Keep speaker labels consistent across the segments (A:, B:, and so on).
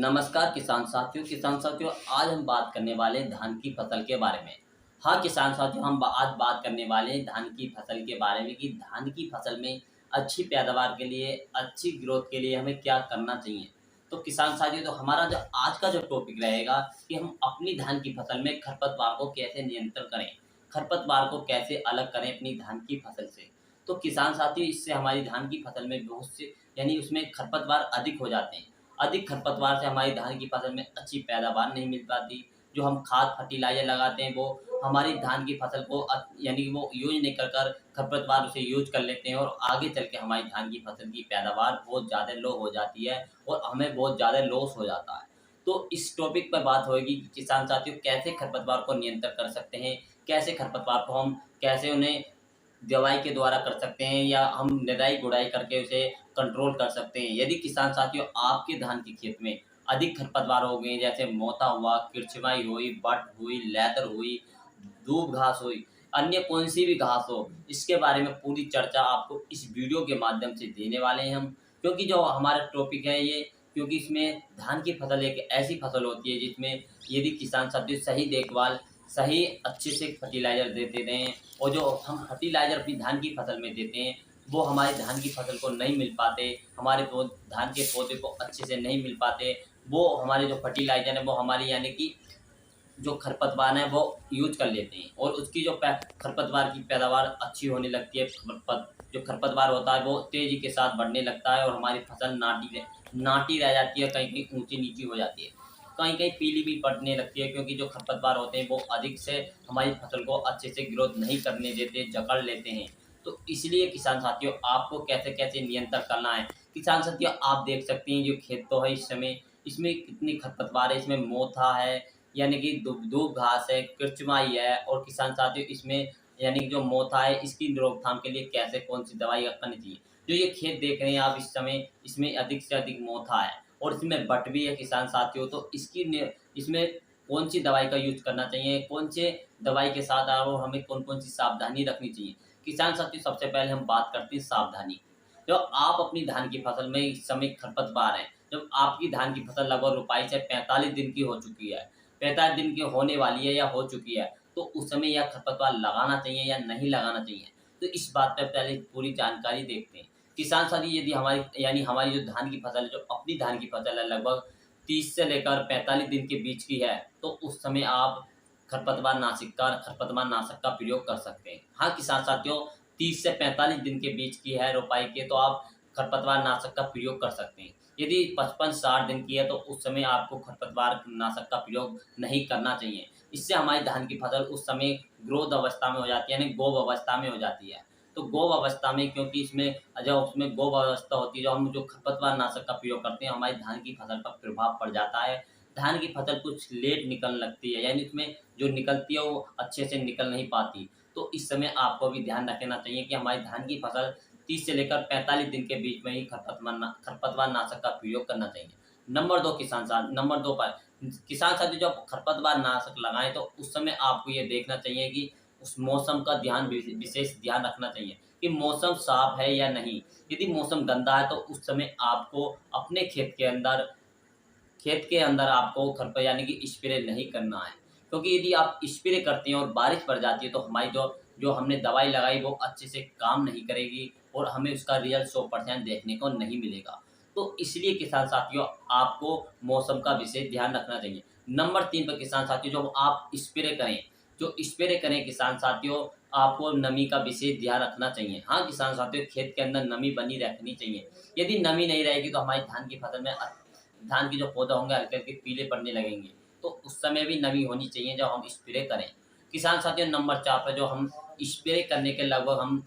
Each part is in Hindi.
A: नमस्कार किसान साथियों आज हम बात करने वाले हैं धान की फसल के बारे में। हाँ किसान साथियों आज बात करने वाले हैं धान की फसल के बारे में कि धान की फसल में अच्छी पैदावार के लिए अच्छी ग्रोथ के लिए हमें क्या करना चाहिए। तो किसान साथियों तो हमारा जो आज का जो टॉपिक रहेगा कि हम अपनी धान की फसल में खरपतवार को कैसे नियंत्रण करें, खरपतवार को कैसे अलग करें अपनी धान की फसल से। तो किसान साथियों इससे हमारी धान की फसल में बहुत से यानी उसमें खरपतवार अधिक हो जाते हैं। अधिक खरपतवार से हमारी धान की फसल में अच्छी पैदावार नहीं मिल पाती। जो हम खाद फर्टिलाइज़र लगाते हैं वो हमारी धान की फसल को यानी कि वो यूज़ नहीं कर खरपतवार उसे यूज़ कर लेते हैं और आगे चल के हमारी धान की फसल की पैदावार बहुत ज़्यादा लो हो जाती है और हमें बहुत ज़्यादा लॉस हो जाता है। तो इस टॉपिक पर बात होएगी कि किसान साथियों कैसे खरपतवार को नियंत्रण कर सकते हैं, कैसे खरपतवार को हम कैसे उन्हें दवाई के द्वारा कर सकते हैं या हम निराई-गुड़ाई करके उसे कंट्रोल कर सकते हैं। यदि किसान साथियों आपके धान के खेत में अधिक खरपतवार हो गए जैसे मोथा हुआ, किरछवाई हुई, बट हुई, लैदर हुई, दूब घास हुई, अन्य कौन-सी भी घास हो, इसके बारे में पूरी चर्चा आपको इस वीडियो के माध्यम से देने वाले हैं हम। क्योंकि जो हमारा टॉपिक है ये क्योंकि इसमें धान की फसल एक ऐसी फसल होती है जिसमें यदि किसान साथियों सही देखभाल, सही अच्छे से फर्टिलाइज़र देते रहें और जो हम फर्टिलाइज़र अपनी धान की फसल में देते हैं, वो हमारी धान की फसल को नहीं मिल पाते, हमारे धान के पौधे को अच्छे से नहीं मिल पाते। वो हमारे जो फर्टिलाइज़र है वो हमारी यानी कि जो खरपतवार है वो यूज़ कर लेते हैं और उसकी जो खरपतवार की पैदावार अच्छी होने लगती है। जो खरपतवार होता है वो तेज़ी के साथ बढ़ने लगता है और हमारी फसल नाटी रह जाती है, कहीं-कहीं ऊँची-नीची हो जाती है। कहीं-कहीं पीली भी पड़ने लगती है क्योंकि जो खरपतवार होते हैं वो अधिक से हमारी फसल को अच्छे से ग्रोथ नहीं करने देते, जकड़ लेते हैं। तो इसलिए किसान साथियों आपको कैसे-कैसे नियंत्रण करना है। किसान साथियों आप देख सकते हैं जो खेत तो है इस समय, इसमें कितनी खरपतवार है, इसमें मोथा है, यानी कि दूब घास है, किरचमाई है और किसान साथियों इसमें यानी कि जो मोथा है इसकी रोकथाम के लिए कैसे कौन-सी दवाई करनी चाहिए। जो ये खेत देख रहे हैं आप इस समय, इसमें अधिक से अधिक मोथा है और इसमें बट भी है किसान साथियों, तो इसमें कौन-सी दवाई का यूज़ करना चाहिए, कौन से दवाई के साथ और हमें कौन-कौन सी सावधानी रखनी चाहिए। किसान साथियों सबसे पहले हम बात करते हैं सावधानी की। जब आप अपनी धान की फसल में इस समय खरपतवार हैं, जब आपकी धान की फसल लगभग रोपाई से 45 दिन की हो चुकी है, 45 दिन की होने वाली है या हो चुकी है, तो उस समय यह खरपतवार लगाना चाहिए या नहीं लगाना चाहिए। तो इस बात पे पहले पूरी जानकारी देखते हैं। किसान साथी यदि हमारी यानी हमारी जो धान की फसल है, जो अपनी धान की फसल है लगभग 30 से लेकर 45 दिन के बीच की है, तो उस समय आप खरपतवार नाशक का प्रयोग कर सकते हैं। हाँ, किसान साथियों 30 से 45 दिन के बीच की है रोपाई के तो आप खरपतवार नाशक का प्रयोग कर सकते हैं। यदि 55-60 दिन की है तो उस समय आपको खरपतवार नाशक का प्रयोग नहीं करना चाहिए। इससे हमारी धान की फसल उस समय ग्रोथ अवस्था में हो जाती है यानी गोब अवस्था में हो जाती है। तो गोब अवस्था में क्योंकि इसमें जब उसमें गोब अवस्था होती है, जो हम जो खरपतवार नाशक का प्रयोग करते हैं, हमारी धान की फसल पर प्रभाव पड़ जाता है। धान की फसल कुछ लेट निकलने लगती है, यानी उसमें जो निकलती है वो अच्छे से निकल नहीं पाती। तो इस समय आपको भी ध्यान रखना चाहिए कि हमारी धान की फसल 30 से लेकर 45 दिन के बीच में ही खरपतवार नाशक का प्रयोग करना चाहिए। नंबर 2 पर किसान साथी जब खरपतवार नाशक लगाएँ तो उस समय आपको ये देखना चाहिए कि उस मौसम का विशेष ध्यान रखना चाहिए कि मौसम साफ है या नहीं। यदि मौसम गंदा है तो उस समय आपको अपने खेत के अंदर आपको यानी कि स्प्रे नहीं करना है। क्योंकि यदि आप स्प्रे करते हैं और बारिश पड़ जाती है तो हमारी जो जो हमने दवाई लगाई वो अच्छे से काम नहीं करेगी और हमें उसका रिज़ल्ट 100% देखने को नहीं मिलेगा। तो इसलिए किसान साथियों आपको मौसम का विशेष ध्यान रखना चाहिए। नंबर 3 पर किसान साथियों जो स्प्रे करें किसान साथियों आपको नमी का विशेष ध्यान रखना चाहिए। हाँ, किसान साथियों खेत के अंदर नमी बनी रखनी चाहिए। यदि नमी नहीं रहेगी तो हमारी धान की फसल में धान के जो पौधे होंगे हल्के-हल्के पीले पड़ने लगेंगे। तो उस समय भी नमी होनी चाहिए जब हम स्प्रे करें। किसान साथियों नंबर 4 पे जो हम स्प्रे करने के लगभग हम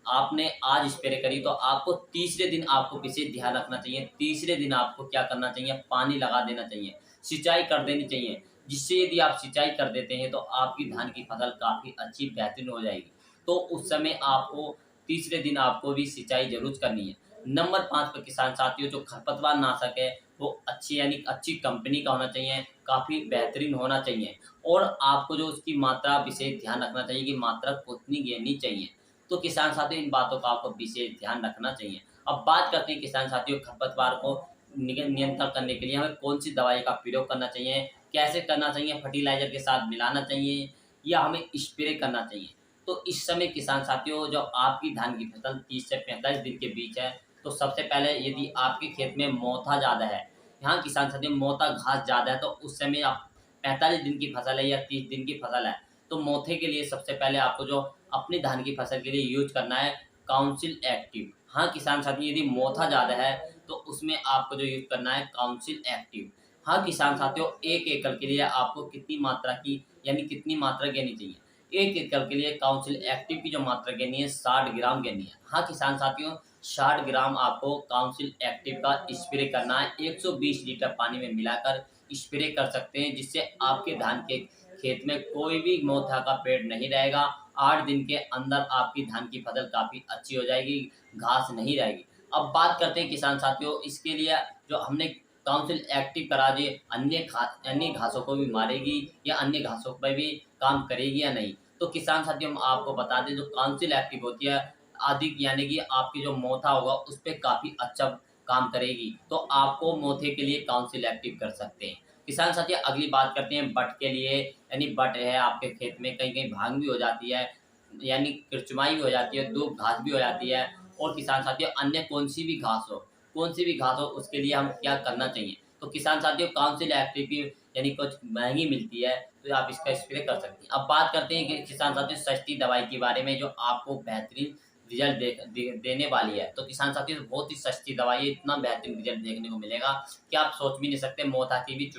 A: आपने आज स्प्रे करी तो आपको तीसरे दिन आपको विशेष ध्यान रखना चाहिए। तीसरे दिन आपको क्या करना चाहिए, पानी लगा देना चाहिए, सिंचाई कर देनी चाहिए। जिससे यदि आप सिंचाई कर देते हैं तो आपकी धान की फसल काफ़ी अच्छी बेहतरीन हो जाएगी। तो उस समय आपको तीसरे दिन आपको भी सिंचाई ज़रूर करनी है। नंबर 5 पे किसान साथियों जो खरपतवार नाशक है वो अच्छी यानी अच्छी कंपनी का होना चाहिए, काफ़ी बेहतरीन होना चाहिए और आपको जो उसकी मात्रा विशेष ध्यान रखना चाहिए कि मात्रा कितनी गिरनी चाहिए। तो किसान साथियों इन बातों का आपको विशेष ध्यान रखना चाहिए। अब बात करते हैं किसान साथियों खरपतवार को नियंत्रण करने के लिए हमें कौन सी दवाई का प्रयोग करना चाहिए, कैसे करना चाहिए, फर्टिलाइजर के साथ मिलाना चाहिए या हमें स्प्रे करना चाहिए। तो इस समय किसान साथियों, जो आपकी धान की फसल 30 से 45 दिन के बीच है, तो सबसे पहले यदि आपके खेत में मोथा ज़्यादा है, यहाँ किसान साथियों मोथा घास ज़्यादा है, तो उस समय आप 45 दिन की फसल है या 30 दिन की फसल है, तो मोथे के लिए सबसे पहले आपको जो अपनी धान की फसल के लिए यूज करना है काउंसिल एक्टिव। हाँ किसान साथी, यदि मोथा ज़्यादा है तो उसमें आपको जो यूज करना है काउंसिल एक्टिव। हाँ किसान साथियों, 1 एकड़ के लिए आपको कितनी मात्रा की यानी कितनी मात्रा लेनी चाहिए? 1 एकड़ के लिए काउंसिल एक्टिव की जो मात्रा लेनी है 60 ग्राम लेनी है। हाँ किसान साथियों, 60 ग्राम आपको काउंसिल एक्टिव का स्प्रे करना है। 120 लीटर पानी में मिलाकर स्प्रे कर सकते हैं, जिससे आपके धान के खेत में कोई भी मोथा का पेड़ नहीं रहेगा। 8 दिन के अंदर आपकी धान की फसल काफ़ी अच्छी हो जाएगी, घास नहीं रहेगी। अब बात करते हैं किसान साथियों, इसके लिए जो हमने काउंसिल एक्टिव करा दिए, अन्य घासों को भी मारेगी या अन्य घासों पर भी काम करेगी या नहीं? तो किसान साथियों, हम आपको बता दें, जो काउंसिल एक्टिव होती है अधिक यानी कि आपकी जो मोथा होगा उस पे काफ़ी अच्छा काम करेगी, तो आपको मोथे के लिए काउंसिल एक्टिव कर सकते हैं। किसान साथियों, अगली बात करते हैं बट के लिए, यानी बट है आपके खेत में कहीं-कहीं भांग भी हो जाती है, यानी किरचुमाई भी हो जाती है, दूब घास भी हो जाती है, और किसान साथियों अन्य कौन-सी भी घास हो उसके लिए हम क्या करना चाहिए? तो किसान साथियों, काउंसिल एक्टिव की यानी कुछ महँगी मिलती है, तो आप इसका स्प्रे कर सकते हैं। अब बात करते हैं कि किसान साथियों सस्ती दवाई के बारे में, जो आपको बेहतरीन रिज़ल्ट देने वाली है। तो किसान साथियों, बहुत ही सस्ती दवाई है, इतना बेहतरीन रिज़ल्ट देखने को मिलेगा कि आप सोच भी नहीं सकते, मोथा की भी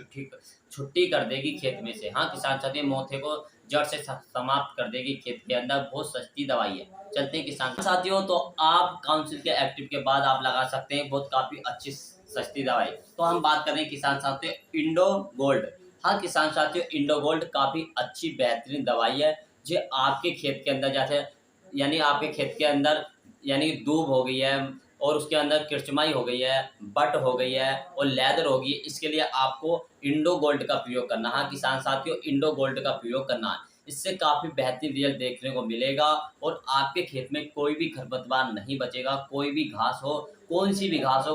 A: छुट्टी कर देगी खेत में से। हाँ किसान साथियों, मोथे को जड़ से समाप्त कर देगी खेत के अंदर, बहुत सस्ती दवाई है। चलते हैं किसान साथियों, तो आप काउंसिल के एक्टिव के बाद आप लगा सकते हैं बहुत काफ़ी अच्छी सस्ती दवाई। तो हम बात कर रहे हैं किसान साथियों इंडो गोल्ड। हाँ किसान साथियों, इंडो गोल्ड काफ़ी अच्छी बेहतरीन दवाई है, जो आपके खेत के अंदर जैसे यानी आपके खेत के अंदर यानी दूब हो गई है, और उसके अंदर किरचमाई हो गई है, बट हो गई है और लेदर हो गई है, इसके लिए आपको इंडो गोल्ड का प्रयोग करना है। हाँ किसान साथियों, इंडो गोल्ड का प्रयोग करना है, इससे काफ़ी बेहतरीन रिजल्ट देखने को मिलेगा, और आपके खेत में कोई भी खरपतवार नहीं बचेगा, कोई भी घास हो, कौन सी भी घास हो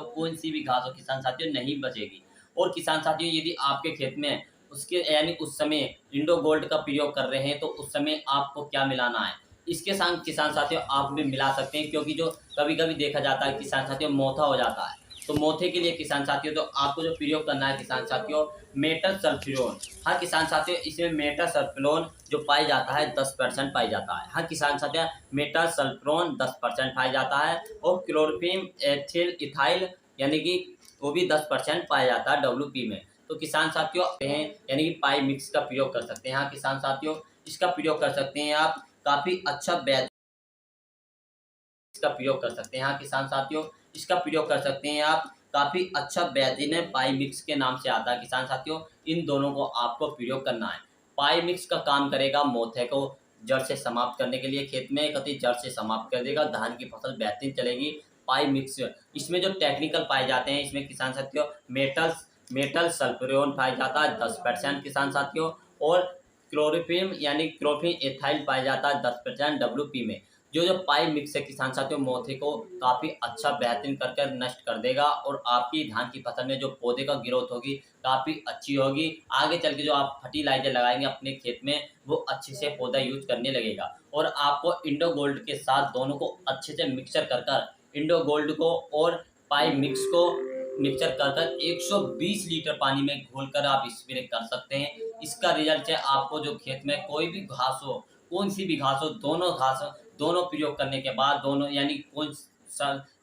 A: किसान साथियों नहीं बचेगी। और किसान साथियों, यदि आपके खेत में उसके यानी उस समय इंडो गोल्ड का प्रयोग कर रहे हैं, तो उस समय आपको क्या मिलाना है? इसके साथ किसान साथियों आप भी मिला सकते हैं, क्योंकि जो कभी-कभी देखा जाता है किसान साथियों मोथा हो जाता है, तो मोथे के लिए किसान साथियों तो आपको जो प्रयोग करना है किसान साथियों, मेटल सल्फ्यूरोन। हाँ किसान साथियों, इसमें मेटल सल्फ्यूरोन जो पाया जाता है 10% पाया जाता है। हाँ किसान साथियों, मेटल सल्फ्यूरोन 10% पाया जाता है, और क्लोरोफिम एथिल इथाइल यानी कि वो भी 10% पाया जाता है डब्ल्यूपी में। तो किसान साथियों हैं यानी कि पाई मिक्स का प्रयोग कर सकते हैं। हाँ किसान साथियों, इसका प्रयोग कर सकते हैं आप, काफ़ी अच्छा इसका प्रयोग कर सकते हैं। हाँ किसान साथियों, इसका प्रयोग कर सकते हैं आप, काफ़ी अच्छा बेहतरीन है, पाई मिक्स के नाम से आता है किसान साथियों। इन दोनों को आपको प्रयोग करना है। पाई मिक्स का काम करेगा मोथे को जड़ से समाप्त करने के लिए, खेत में कतई जड़ से समाप्त कर देगा, धान की फसल बेहतरीन चलेगी। पाई मिक्स इसमें जो टेक्निकल पाए जाते हैं, इसमें किसान साथियों मेटल सल्फ्यूरिन पाया जाता है 10% किसान साथियों, और क्लोरोफिम यानी क्लोरोफिन एथाइल पाया जाता है 10% डब्ल्यूपी में। जो पाई मिक्स है किसान साथियों, मोथे को काफ़ी अच्छा बेहतरीन कर नष्ट कर देगा, और आपकी धान की फसल में जो पौधे का ग्रोथ होगी काफ़ी अच्छी होगी। आगे चल के जो आप फर्टिलाइजर लगाएंगे अपने खेत में, वो अच्छे से पौधा यूज करने लगेगा। और आपको इंडो गोल्ड के साथ दोनों को अच्छे से मिक्सर कर इंडो गोल्ड को और पाई मिक्स को मिक्सर कर 120 लीटर पानी में घोलकर आप स्प्रे कर सकते हैं। इसका रिजल्ट है, आपको जो खेत में कोई भी घास हो, कौन सी भी घास हो, दोनों प्रयोग करने के बाद, दोनों यानी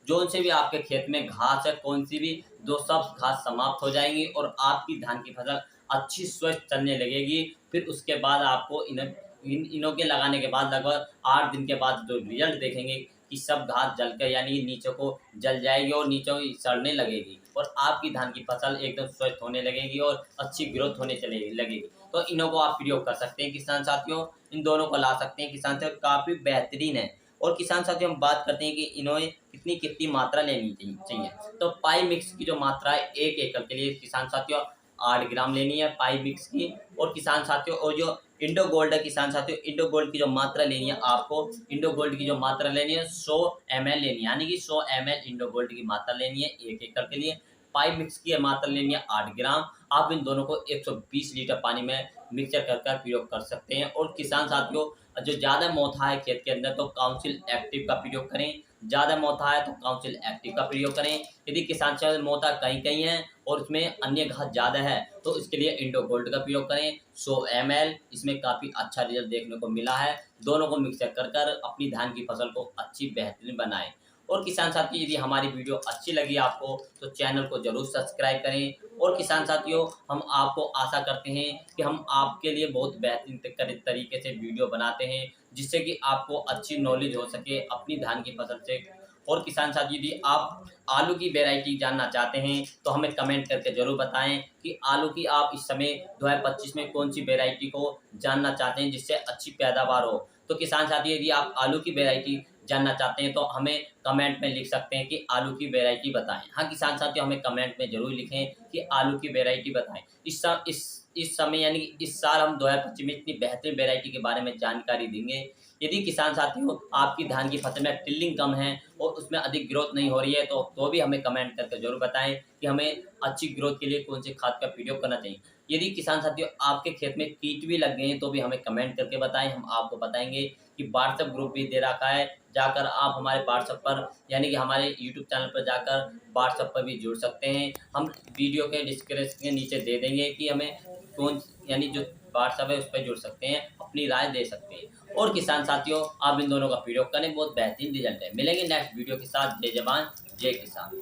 A: जोन से भी आपके खेत में घास है, कौन सी भी, दो सब घास समाप्त हो जाएंगी, और आपकी धान की फसल अच्छी स्वस्थ चलने लगेगी। फिर उसके बाद आपको इनों के लगाने के बाद लगभग 8 दिन के बाद जो रिजल्ट देखेंगे कि सब घास जलकर यानी नीचे को जल जाएगी और नीचे सड़ने लगेगी, और आपकी धान की फसल एकदम स्वस्थ होने लगेगी और अच्छी ग्रोथ होने चलेगी लगेगी। तो इनों को आप प्रयोग कर सकते हैं किसान साथियों, इन दोनों को ला सकते हैं किसान साथियों, काफ़ी बेहतरीन है। और किसान साथियों, हम बात करते हैं कि इन्हें कितनी कितनी मात्रा लेनी चाहिए। तो पाई मिक्स की जो मात्रा है 1 एकड़ के लिए किसान साथियों 8 ग्राम लेनी है पाई मिक्स की। और किसान साथियों, और जो इंडो गोल्ड है किसान साथियों, इंडो गोल्ड की जो मात्रा लेनी है आपको, इंडो गोल्ड की जो मात्रा लेनी है 100 ml लेनी है, यानी कि 100 ml इंडो गोल्ड की मात्रा लेनी है 1 एकड़ के लिए। पाइप मिक्स की मात्रा लेनी है 8 ग्राम। आप इन दोनों को 120 लीटर पानी में मिक्सचर कर प्रयोग कर सकते हैं। और किसान साथियों, जो ज़्यादा मोथा है खेत के अंदर तो काउंसिल एक्टिव का प्रयोग करें, ज़्यादा मोथा है तो काउंसिल एक्टिव का प्रयोग करें। यदि किसान से मोथा कहीं-कहीं है और उसमें अन्य घास ज़्यादा है तो इसके लिए इंडो गोल्ड का प्रयोग करें 100 ml। इसमें काफ़ी अच्छा रिजल्ट देखने को मिला है। दोनों को मिक्सचर कर अपनी धान की फसल को अच्छी बेहतरीन बनाएँ। और किसान साथी, यदि हमारी वीडियो अच्छी लगी आपको तो चैनल को ज़रूर सब्सक्राइब करें। और किसान साथियों, हम आपको आशा करते हैं कि हम आपके लिए बहुत बेहतरीन तरीके से वीडियो बनाते हैं, जिससे कि आपको अच्छी नॉलेज हो सके अपनी धान की फसल से। और किसान साथी, यदि आप आलू की वैरायटी जानना चाहते हैं तो हमें कमेंट करके ज़रूर बताएं कि आलू की आप इस समय 2025 में कौन सी वैरायटी को जानना चाहते हैं जिससे अच्छी पैदावार हो। तो किसान साथी, यदि आप आलू की वैरायटी जानना चाहते हैं तो हमें कमेंट में लिख सकते हैं कि आलू की वैरायटी बताएं। हाँ किसान साथियों, हमें कमेंट में ज़रूर लिखें कि आलू की वैरायटी बताएं। इस समय यानी कि इस साल हम 2025 में इतनी बेहतरीन वैरायटी के बारे में जानकारी देंगे। यदि किसान साथियों आपकी धान की फसल में टिल्लिंग कम है और उसमें अधिक ग्रोथ नहीं हो रही है तो भी हमें कमेंट करके ज़रूर बताएं कि हमें अच्छी ग्रोथ के लिए कौन सी खाद का प्रयोग करना चाहिए। यदि किसान साथियों आपके खेत में कीट भी लग गए हैं तो भी हमें कमेंट करके बताएं, हम आपको बताएंगे। कि व्हाट्सएप ग्रुप भी दे रखा है, जाकर आप हमारे व्हाट्सएप पर यानी कि हमारे यूट्यूब चैनल पर जाकर व्हाट्सएप पर भी जुड़ सकते हैं। हम वीडियो के डिस्क्रिप्शन के नीचे दे देंगे कि हमें कौन यानी जो व्हाट्सएप है उस पर जुड़ सकते हैं, अपनी राय दे सकते हैं। और किसान साथियों, आप इन दोनों का प्रयोग करें, बहुत बेहतरीन रिजल्ट है। मिलेंगे नेक्स्ट वीडियो के साथ। जय जवान जय किसान।